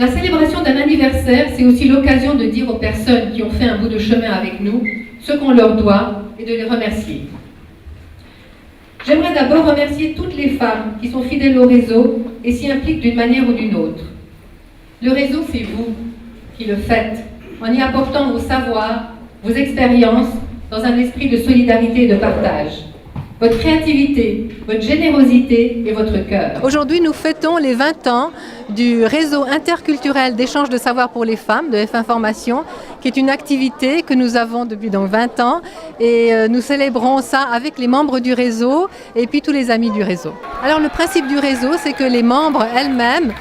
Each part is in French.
La célébration d'un anniversaire, c'est aussi l'occasion de dire aux personnes qui ont fait un bout de chemin avec nous ce qu'on leur doit et de les remercier. J'aimerais d'abord remercier toutes les femmes qui sont fidèles au réseau et s'y impliquent d'une manière ou d'une autre. Le réseau, c'est vous qui le faites, en y apportant vos savoirs, vos expériences, dans un esprit de solidarité et de partage. Votre créativité, votre générosité et votre cœur. Aujourd'hui, nous fêtons les 20 ans du réseau interculturel d'échange de savoir pour les femmes de F1 Formation, qui est une activité que nous avons depuis donc 20 ans et nous célébrons ça avec les membres du réseau et puis tous les amis du réseau. Alors le principe du réseau, c'est que les membres elles-mêmes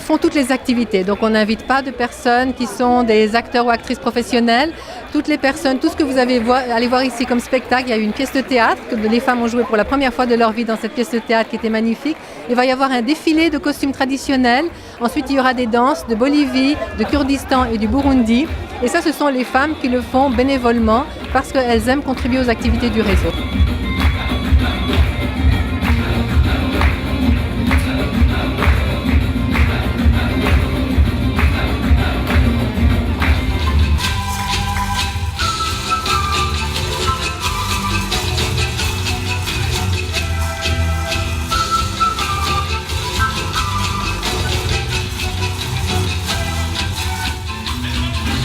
font toutes les activités. Donc on n'invite pas de personnes qui sont des acteurs ou actrices professionnelles. Toutes les personnes, tout ce que vous allez voir ici comme spectacle, il y a eu une pièce de théâtre que les femmes ont joué pour la première fois de leur vie dans cette pièce de théâtre qui était magnifique. Il va y avoir un défilé de costumes traditionnels. Ensuite, il y aura des danses de Bolivie, de Kurdistan et du Burundi. Et ça, ce sont les femmes qui le font bénévolement parce qu'elles aiment contribuer aux activités du réseau.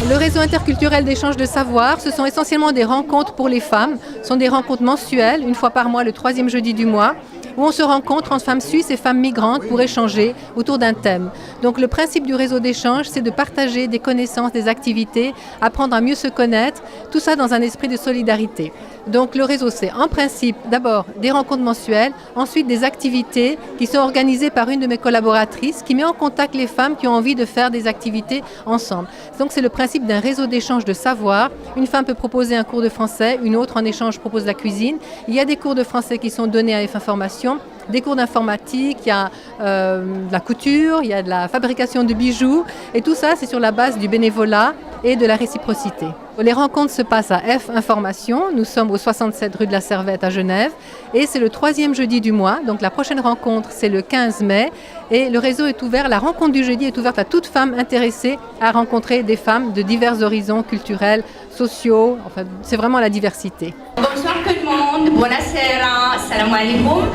Le réseau interculturel d'échange de savoir, ce sont essentiellement des rencontres pour les femmes. Ce sont des rencontres mensuelles, une fois par mois, le 3e jeudi du mois, où on se rencontre entre femmes suisses et femmes migrantes pour échanger autour d'un thème. Donc le principe du réseau d'échange, c'est de partager des connaissances, des activités, apprendre à mieux se connaître, tout ça dans un esprit de solidarité. Donc le réseau, c'est en principe d'abord des rencontres mensuelles, ensuite des activités qui sont organisées par une de mes collaboratrices qui met en contact les femmes qui ont envie de faire des activités ensemble. Donc c'est le principe d'un réseau d'échange de savoir. Une femme peut proposer un cours de français, une autre en échange propose la cuisine. Il y a des cours de français qui sont donnés à F1 Formation, des cours d'informatique, il y a de la couture, il y a de la fabrication de bijoux et tout ça c'est sur la base du bénévolat et de la réciprocité. Les rencontres se passent à F1 Formation, nous sommes au 67 rue de la Servette à Genève et c'est le 3e jeudi du mois, donc la prochaine rencontre c'est le 15 mai et le réseau est ouvert, la rencontre du jeudi est ouverte à toute femme intéressée à rencontrer des femmes de divers horizons culturels, sociaux, enfin c'est vraiment la diversité. Bonsoir tout le monde, buonasera, salam alaikum.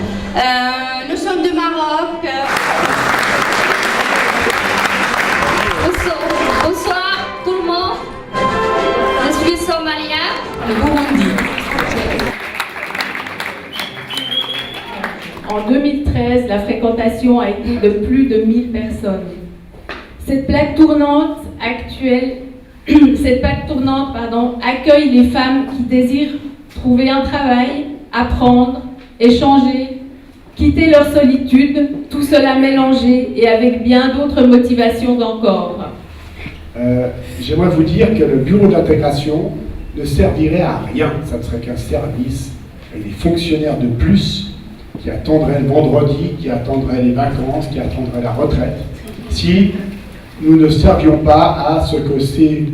Nous sommes du Maroc. Bonsoir tout le monde. Je suis somalien. Le Burundi. En 2013, la fréquentation a été de plus de 1000 personnes. Cette plaque tournante accueille les femmes qui désirent trouver un travail, apprendre, échanger, quitter leur solitude, tout cela mélangé et avec bien d'autres motivations encore. J'aimerais vous dire que le bureau d'intégration ne servirait à rien, ça ne serait qu'un service avec des fonctionnaires de plus qui attendraient le vendredi, qui attendraient les vacances, qui attendraient la retraite, si nous ne servions pas à ce que j'ai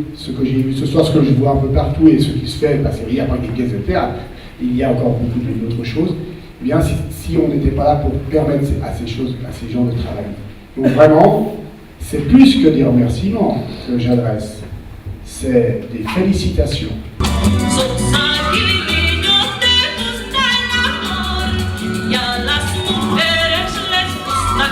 vu ce soir, ce que je vois un peu partout et ce qui se fait, parce qu'il n'y a pas que des pièces de théâtre, il y a encore beaucoup d'autres choses, eh bien si on n'était pas là pour permettre à ces gens de travailler. Donc vraiment, c'est plus que des remerciements que j'adresse, c'est des félicitations. Y a las mujeres les gusta